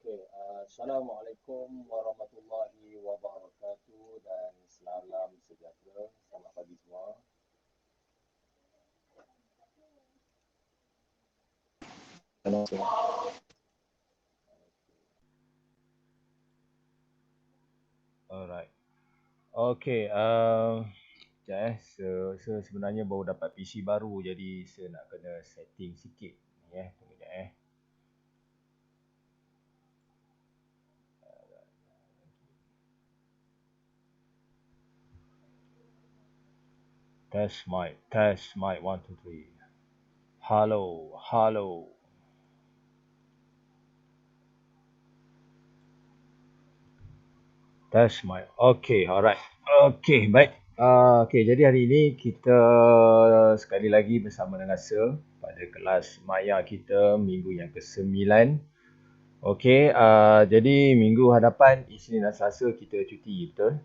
Assalamualaikum warahmatullahi wabarakatuh dan salam sejahtera. Selamat pagi semua. Selamat semua. Alright. Okay. Sekejap sebenarnya baru dapat PC baru, jadi saya nak kena setting sikit. Tunggu sekejap Test mic 1 2 3. Hello. Test mic. Okay, alright. Okay, baik. Okay, jadi hari ini kita sekali lagi bersama dengan Sir pada kelas Maya kita minggu yang ke-9. Okay, jadi minggu hadapan Isnin dan Selasa kita cuti, betul?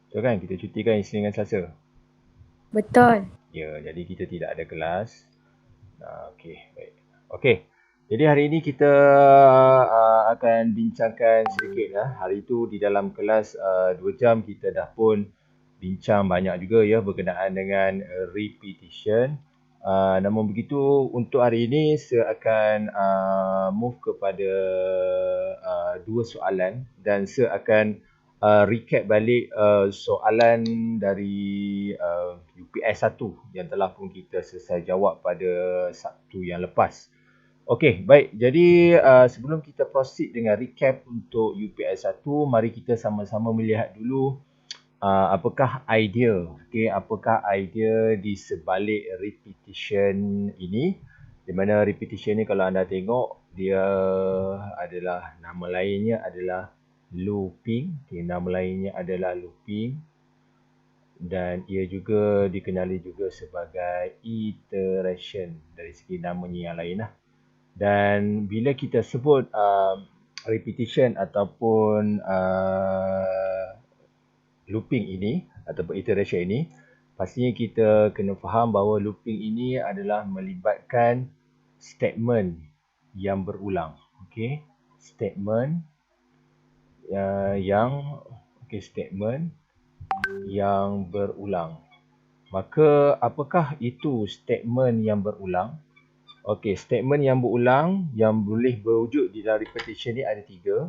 Betul kan? Kita cuti kan Isnin dan Selasa? Betul. Ya, jadi kita tidak ada kelas. Okey, baik. Okey. Jadi hari ini kita akan bincangkan sedikit Hari itu di dalam kelas 2 jam kita dah pun bincang banyak juga berkenaan dengan repetition. Namun begitu untuk hari ini saya akan move kepada dua soalan dan saya akan recap balik soalan dari UPS 1 yang telah pun kita selesai jawab pada Sabtu yang lepas. Okey, baik. Jadi sebelum kita proceed dengan recap untuk UPS 1, mari kita sama-sama melihat dulu apakah idea di sebalik repetition ini. Di mana repetition ni kalau anda tengok dia adalah nama lainnya adalah looping. Nama lainnya adalah looping dan ia juga dikenali juga sebagai iteration dari segi namanya yang lain Dan bila kita sebut repetition ataupun looping ini ataupun iteration ini, pastinya kita kena faham bahawa looping ini adalah melibatkan statement yang berulang. Okey, statement statement yang berulang. Maka apakah itu statement yang berulang? Okey, statement yang berulang yang boleh berwujud di dalam repetition ni ada 3.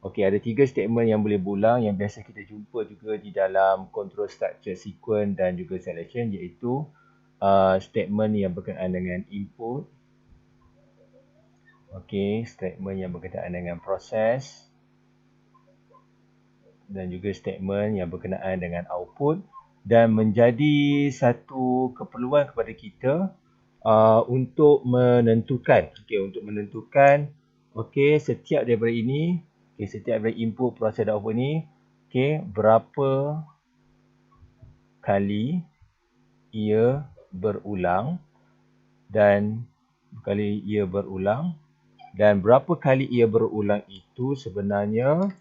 Okey, ada 3 statement yang boleh berulang yang biasa kita jumpa juga di dalam control structure sequence dan juga selection, iaitu statement yang berkenaan dengan input. Okey, statement yang berkenaan dengan proses dan juga statement yang berkenaan dengan output, dan menjadi satu keperluan kepada kita untuk menentukan setiap daripada ini, setiap daripada input, proses dan output ni berapa kali ia berulang dan berapa kali ia berulang itu sebenarnya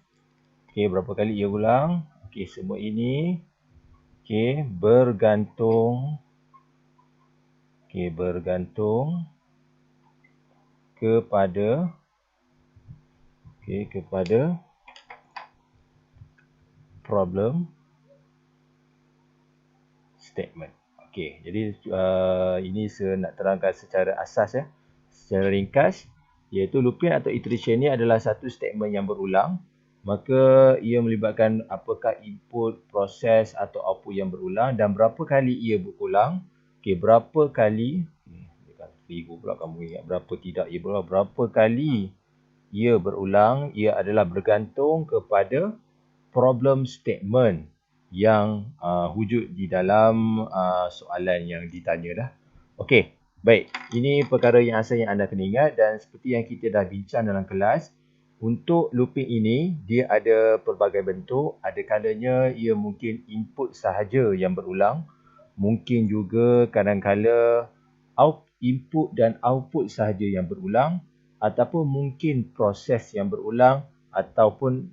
berapa kali ia ulang. Semua ini bergantung kepada problem statement. Jadi ini saya nak terangkan secara asas secara ringkas, iaitu looping atau iteration ni adalah satu statement yang berulang. Maka ia melibatkan apakah input, proses atau output yang berulang dan berapa kali ia berulang. Berapa kali berapa kali ia berulang, ia adalah bergantung kepada problem statement yang wujud di dalam soalan yang ditanya Okey, baik. Ini perkara yang asal yang anda kena ingat, dan seperti yang kita dah bincang dalam kelas, untuk looping ini dia ada pelbagai bentuk. Ada kalanya ia mungkin input sahaja yang berulang. Mungkin juga kadang-kala input dan output sahaja yang berulang, ataupun mungkin proses yang berulang, ataupun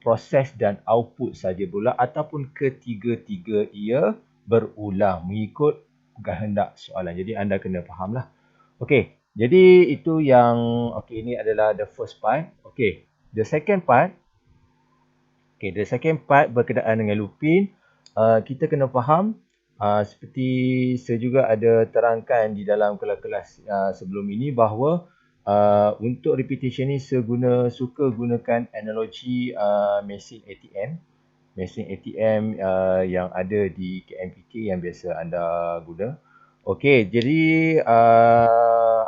proses dan output sahaja berulang, ataupun ketiga-tiga ia berulang mengikut kehendak soalan. Jadi anda kena fahamlah. Okey, jadi itu yang ini adalah the first part. Okey, the second part. Okay, the second part berkenaan dengan lupin. Kita kena faham seperti saya juga ada terangkan di dalam kelas-kelas sebelum ini bahawa untuk repetition ni saya suka gunakan analogi mesin ATM. Mesin ATM yang ada di KMPK yang biasa anda guna. Okey, jadi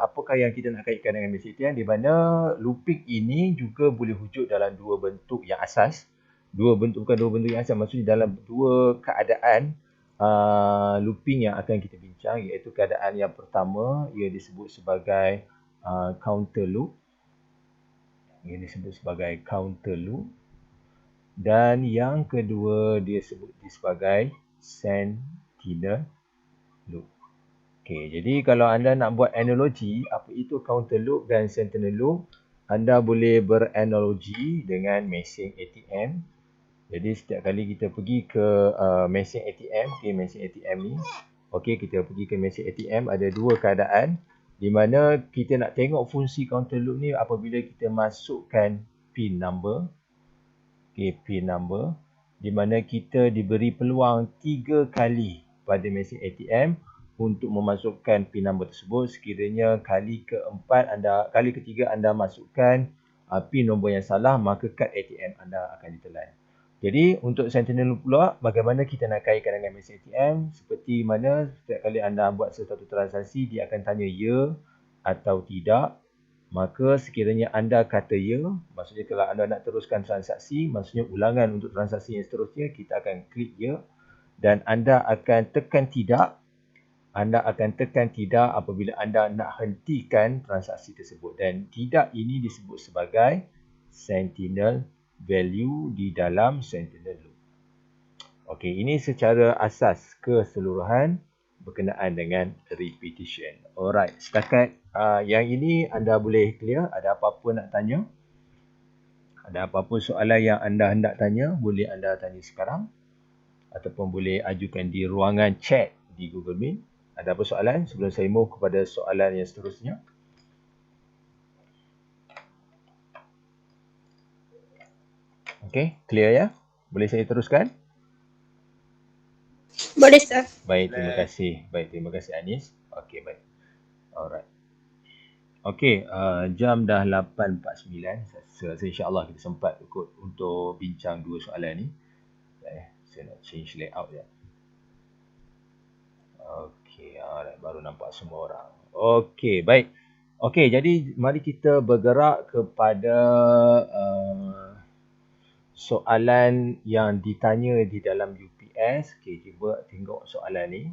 apakah yang kita nak kaitkan dengan mesin ATM, di mana looping ini juga boleh wujud dalam dua bentuk yang asas. Bukan dua bentuk yang asas, maksudnya dalam dua keadaan looping yang akan kita bincang, iaitu keadaan yang pertama ia disebut sebagai counter loop. Ia disebut sebagai counter loop. Dan yang kedua dia sebut sebagai sentinel loop. Okey, jadi kalau anda nak buat analogi apa itu counter loop dan sentinel loop, anda boleh beranalogi dengan mesin ATM. Jadi setiap kali kita pergi ke mesin ATM, mesin ATM ni, kita pergi ke mesin ATM, ada dua keadaan di mana kita nak tengok fungsi counter loop ni apabila kita masukkan pin number. PIN number, di mana kita diberi peluang 3 kali pada mesin ATM untuk memasukkan PIN number tersebut. Sekiranya kali ketiga anda masukkan PIN nombor yang salah, maka kad ATM anda akan ditelan. Jadi untuk sentinel pula, bagaimana kita nak kaitkan dengan mesin ATM? Seperti mana setiap kali anda buat sesuatu transaksi, dia akan tanya ya atau tidak. Maka sekiranya anda kata ya, maksudnya kalau anda nak teruskan transaksi, maksudnya ulangan untuk transaksi yang seterusnya, kita akan klik ya. Dan anda akan tekan tidak. Anda akan tekan tidak apabila anda nak hentikan transaksi tersebut. Dan tidak ini disebut sebagai sentinel value di dalam sentinel loop. Okey, ini secara asas keseluruhan berkenaan dengan repetition. Alright, setakat yang ini anda boleh clear. Ada apa-apa nak tanya? Ada apa-apa soalan yang anda hendak tanya, boleh anda tanya sekarang. Ataupun boleh ajukan di ruangan chat di Google Meet. Ada apa soalan sebelum saya move kepada soalan yang seterusnya? Okey, clear ya? Boleh saya teruskan? Boleh, Sir. Baik, terima kasih. Baik, terima kasih Anis. Okey, baik. Alright. Okey, jam dah 8.49. Saya rasa insya-Allah kita sempat untuk bincang dua soalan ni. Saya nak change layout je. Okey, alright, baru nampak semua orang. Okey, baik. Okey, jadi mari kita bergerak kepada soalan yang ditanya di dalam UPS. Okey, cuba tengok soalan ni.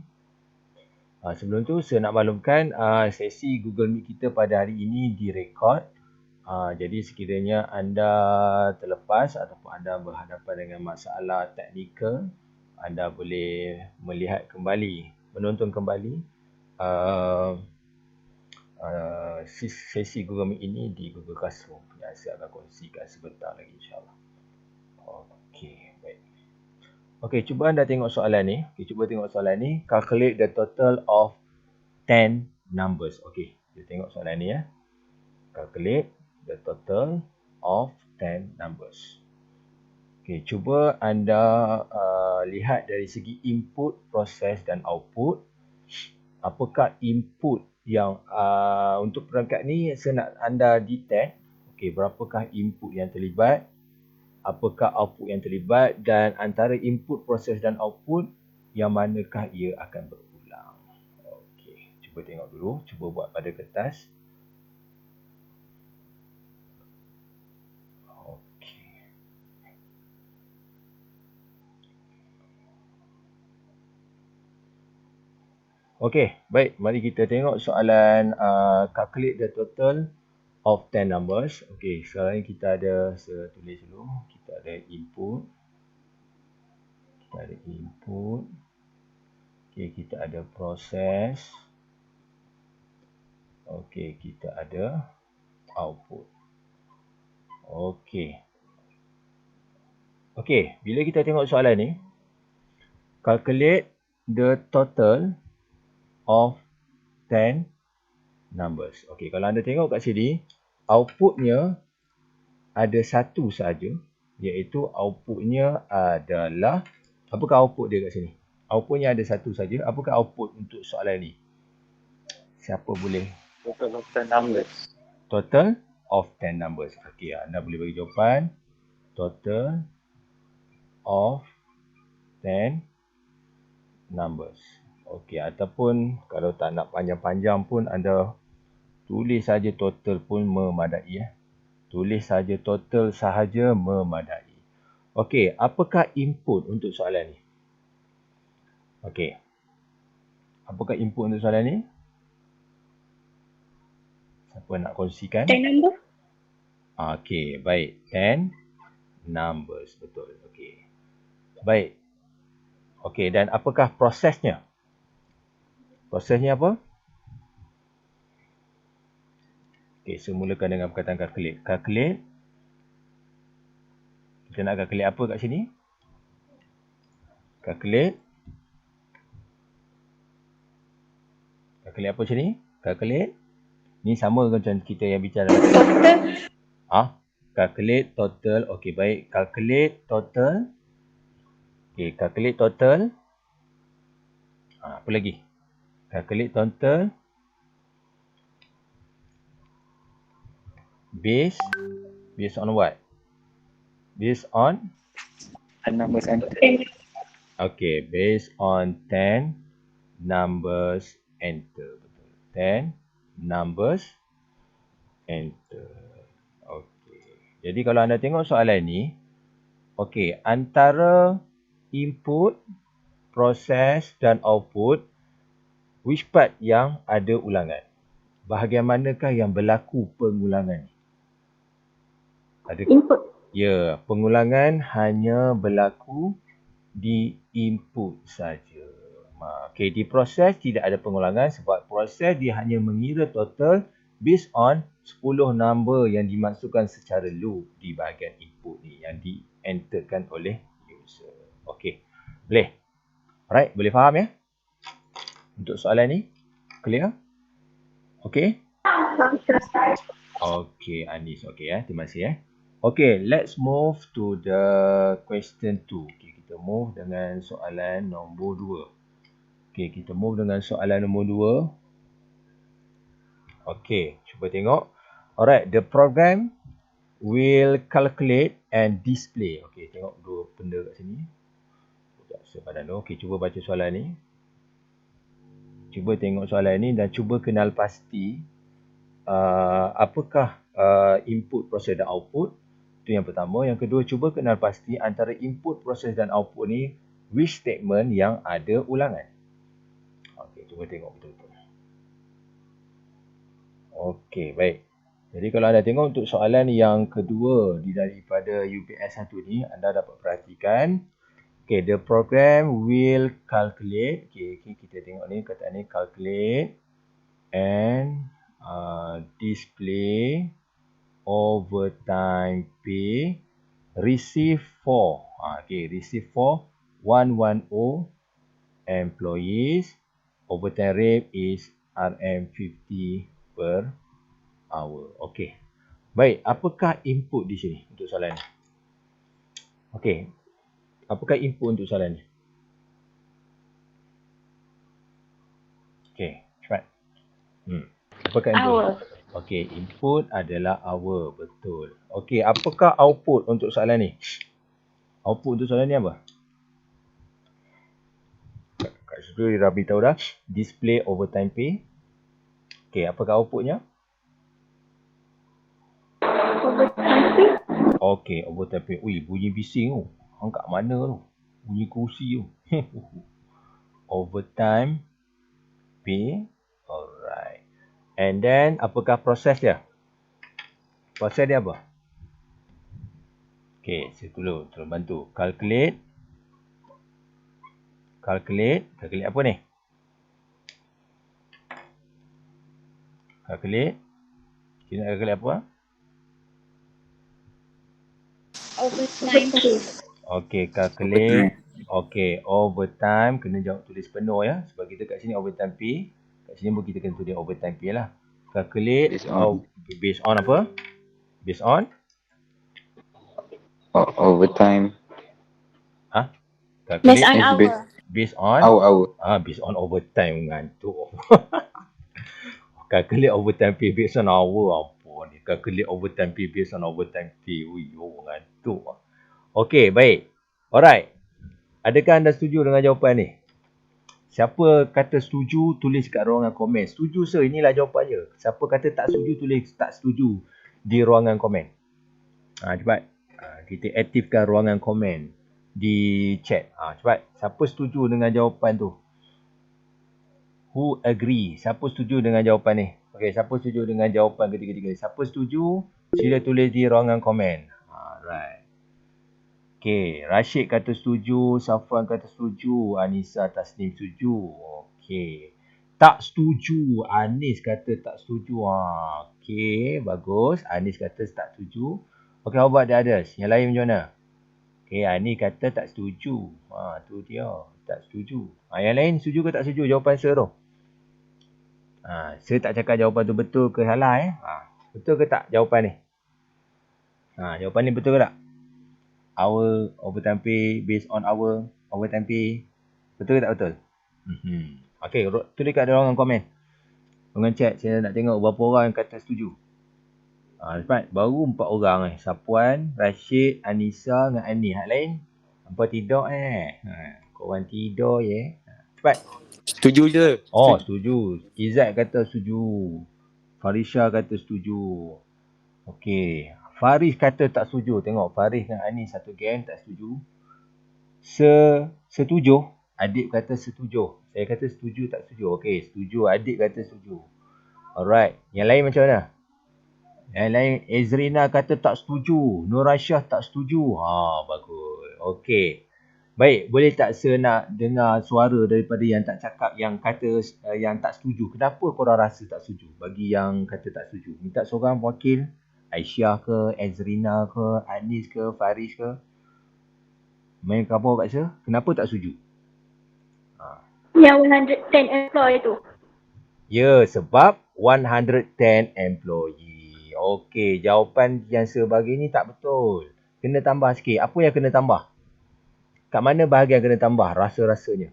Sebelum tu saya nak maklumkan sesi Google Meet kita pada hari ini direkod. Jadi sekiranya anda terlepas ataupun anda berhadapan dengan masalah teknikal, anda boleh melihat kembali, menonton kembali sesi Google Meet ini di Google Classroom yang saya akan kongsikan sebentar lagi insyaAllah. Okey, baik. Okey, cuba anda tengok soalan ni. Cuba tengok soalan ni. Calculate the total of 10 numbers. Okey, kita tengok soalan ni ya. Calculate the total of 10 numbers. Okey, cuba anda lihat dari segi input, proses dan output. Apakah input yang untuk perangkat ni saya nak anda detect. Okey, berapakah input yang terlibat? Apakah output yang terlibat, dan antara input, proses dan output yang manakah ia akan berulang. Okey, cuba tengok dulu, cuba buat pada kertas. Okey. Okey, baik, mari kita tengok soalan calculate the total of 10 numbers. Okey, sekarang ni kita ada, saya tulis dulu, kita ada input. Okey, kita ada proses. Okey, kita ada output. Okey. Okey, bila kita tengok soalan ni, calculate the total of 10 numbers. Okey, kalau anda tengok kat sini, outputnya ada satu saja, iaitu outputnya adalah, apakah output dia kat sini? Outputnya ada satu saja. Apakah output untuk soalan ni? Siapa boleh? Total of 10 numbers. Total of 10 numbers. Okey, anda boleh bagi jawapan. Total of 10 numbers. Okey, ataupun kalau tak nak panjang-panjang pun anda tulis saja total pun memadai. Tulis saja total sahaja memadai. Okey, apakah input untuk soalan ni? Okey. Apakah input untuk soalan ni? Siapa nak kongsikan? 10 number. Okey, baik. 10 numbers. Betul. Okey. Baik. Okey, dan apakah prosesnya? Prosesnya apa? Okey, so mulakan dengan perkataan calculate. Calculate. Kita nak calculate apa kat sini? Calculate. Calculate apa sini? Calculate. Ni sama macam kita yang bicara. Calculate total. Okey, baik. Calculate total. Okey, calculate total. Apa lagi? Calculate total. Based on what? Based on? And numbers entered. Okay, based on 10 numbers enter. Betul. 10 numbers enter. Okay. Jadi kalau anda tengok soalan ni, okay, antara input, proses dan output, which part yang ada ulangan? Bahagian manakah yang berlaku pengulangan? Ada Input. ya, pengulangan hanya berlaku di input saja. Okey, di proses tidak ada pengulangan sebab proses dia hanya mengira total based on 10 number yang dimasukkan secara loop di bahagian input ni yang di-enterkan oleh user. Okey. Boleh? Alright, boleh faham ya? Untuk soalan ni? Clear? Okey? Okey, Anis. Okey terima kasih Okay, let's move to the question 2. Okay, kita move dengan soalan nombor 2. Okay, kita move dengan soalan nombor 2. Okay, cuba tengok. Alright, the program will calculate and display. Okay, tengok dua benda kat sini. Sekejap, sepadan dulu. Okay, cuba baca soalan ni. Cuba tengok soalan ni dan cuba kenal pasti apakah input, proses dan output. Itu yang pertama. Yang kedua, cuba kenal pasti antara input, proses dan output ni which statement yang ada ulangan. Okey, cuba tengok betul-betul. Okey, baik. Jadi kalau anda tengok untuk soalan yang kedua daripada UPS 1 ni, anda dapat perhatikan. Okay, the program will calculate. Okay, kita tengok ni, kata ni calculate and display overtime pay receive for receive for 110 employees. Overtime rate is RM50 per hour. Okey. Baik, apakah input di sini untuk soalan ni? Okey. Apakah input untuk soalan ni? Okey, cepat. Apakah input? Hour. Okey, input adalah hour. Betul. Okey, apakah output untuk soalan ni? Output untuk soalan ni apa? Kat situ dia dah beritahu dah. Display overtime pay. Okey, apakah outputnya? Overtime pay. Okey, overtime pay. Ui, bunyi bising tu. Hang kat mana tu? Bunyi kerusi tu. Overtime pay. Alright. And then, apakah proses dia? Proses dia apa? Okey, saya dulu. Tolong bantu. Calculate. Calculate. Calculate apa ni? Calculate. Kita nak calculate apa? Overtime pay. Okey, calculate. Okey, overtime. Kena jawab tulis penuh ya. Sebab kita kat sini overtime pay. Kat sini pun kita kena tulis overtime pay lah. Calculate Based on based on apa? Based on overtime. Based calculate on Based hour. based on hour. based on overtime ngantuk. Calculate overtime pay based on hour. Ampun ni. Calculate overtime pay based on overtime pay. Uyo, ngantuk. Okey, baik. Alright. Adakah anda setuju dengan jawapan ni? Siapa kata setuju, tulis kat ruangan komen. Setuju sir, inilah jawapannya. Siapa kata tak setuju, tulis tak setuju di ruangan komen. Cepat. Kita aktifkan ruangan komen di chat. Cepat. Siapa setuju dengan jawapan tu? Who agree? Siapa setuju dengan jawapan ni? Okey, siapa setuju dengan jawapan ketiga-tiga? Siapa setuju? Sila tulis di ruangan komen. Alright. Okey, Rashid kata setuju, Safwan kata setuju, Anissa Tasnim setuju. Okey. Tak setuju, Anis kata tak setuju. Okey, bagus. Anis kata tak setuju. Okey, how about the others? Yang lain macam mana? Okey, Anis kata tak setuju. Tu dia, tak setuju. Yang lain setuju ke tak setuju jawapan Sir tu? Saya tak cakap jawapan tu betul ke salah Betul ke tak jawapan ni? Jawapan ni betul ke tak? Our overtime pay based on our overtime pay. Betul ke tak betul? Okey, tulis kat ruangan komen. Ruangan chat, saya nak tengok berapa orang yang kata setuju. Cepat, baru 4 orang Sapuan, Rashid, Anissa dengan Ani. Hak lain? Hampa tidur korang tidur Cepat. Setuju je. Setuju. Izzat kata setuju. Farisha kata setuju. Okey. Faris kata tak setuju. Tengok Faris dengan Anis satu geng tak setuju. Setuju. Adik kata setuju. Saya kata setuju tak setuju. Okey, setuju. Adik kata setuju. Alright. Yang lain macam mana? Yang lain, Ezrina kata tak setuju. Nuraisyah tak setuju. Bagus. Okey. Baik, boleh tak saya nak dengar suara daripada yang tak cakap, yang kata yang tak setuju. Kenapa korang rasa tak setuju? Bagi yang kata tak setuju. Minta seorang wakil. Aisyah ke, Ezrina ke, Anis ke, Faris ke. Main khabar kat saya. Kenapa tak setuju? Yang 110 employee tu. Ya, sebab 110 employee. Okey, jawapan yang saya bagi ni tak betul. Kena tambah sikit. Apa yang kena tambah? Kat mana bahagian kena tambah rasa-rasanya?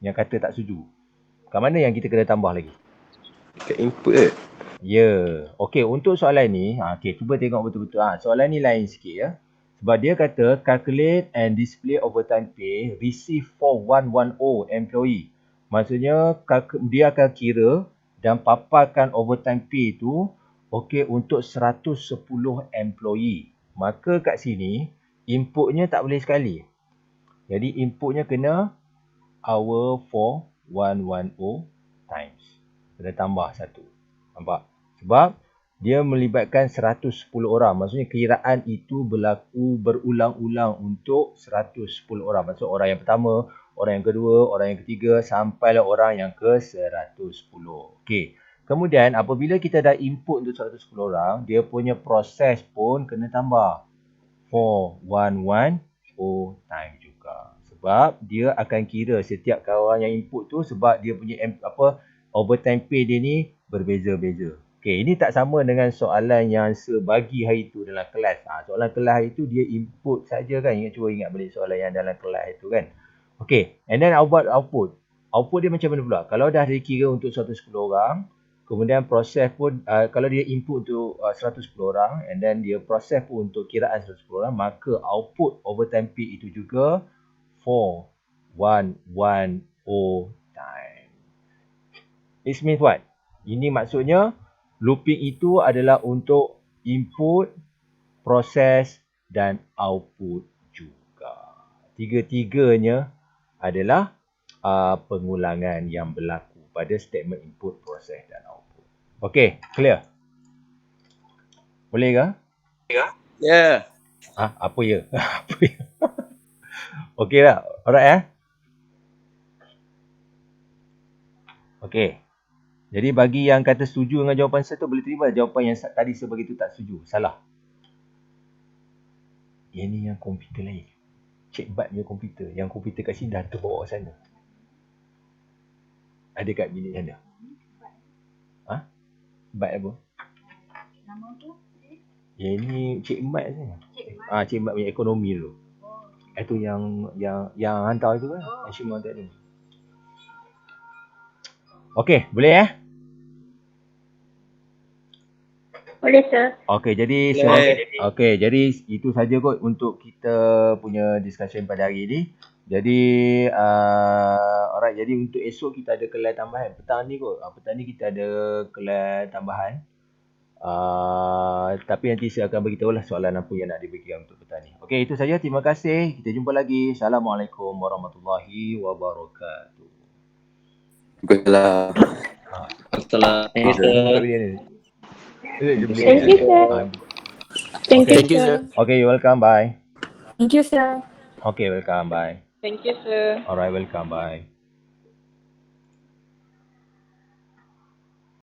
Yang kata tak setuju. Kat mana yang kita kena tambah lagi? Kat input Ya. Okey, untuk soalan ni, cuba tengok betul-betul. Soalan ni lain sikit ya. Sebab dia kata calculate and display overtime pay receive for 110 employee. Maksudnya dia akan kira dan paparkan overtime pay tu untuk 110 employee. Maka kat sini inputnya tak boleh sekali. Jadi inputnya kena hour for 110 times. Kena tambah satu. Nampak? Sebab dia melibatkan 110 orang. Maksudnya kiraan itu berlaku berulang-ulang untuk 110 orang. Maksud orang yang pertama, orang yang kedua, orang yang ketiga sampailah orang yang ke 110. Okey. Kemudian apabila kita dah input untuk 110 orang, dia punya proses pun kena tambah. For 110 time juga. Sebab dia akan kira setiap kawan yang input tu, sebab dia punya overtime pay dia ni berbeza-beza. Okey, ini tak sama dengan soalan yang saya bagi hari tu dalam kelas. Soalan kelas hari tu dia input saja kan. Cuba ingat balik soalan yang dalam kelas itu kan. Okey, and then output. Output dia macam mana pula? Kalau dah dikira untuk 110 orang, kemudian proses pun kalau dia input untuk 110 orang and then dia proses pun untuk kiraan 110 orang, maka output overtime pay itu juga for 110 time. It means what? Ini maksudnya looping itu adalah untuk input, proses dan output juga. Tiga-tiganya adalah pengulangan yang berlaku pada statement input, proses dan output. Okey, clear? Boleh ke? Ya. Apa ya? Apa ya? Okey tak? Alright Okey. Jadi bagi yang kata setuju dengan jawapan saya tu, boleh terima jawapan yang tadi saya bagi tu tak setuju. Salah. Yang ni yang komputer lain. Cik Bat punya komputer. Yang komputer kat sini dah terbawa sana. Ada kat bilik sana. Mat apa? Nama tu? Yang ini Cik Mat je. Cik Mat punya ekonomi dulu. Itu yang hantar tu kan? Ashima hantar tu. Okey, boleh Boleh, sir. Okey, jadi jadi itu saja kot untuk kita punya discussion pada hari ini. Jadi alright, jadi untuk esok kita ada kelas tambahan. Petang ni kot. Petang ni kita ada kelas tambahan. Tapi nanti saya akan beritahu lah soalan apa yang nak diberikan untuk petang ni. Okey, itu saja. Terima kasih. Kita jumpa lagi. Assalamualaikum warahmatullahi wabarakatuh. Baiklah. Thank you, sir. Thank you, sir. Okay, you're welcome. Bye. Thank you, sir. Okay, welcome. Bye. Thank you, sir. Alright, welcome. Bye.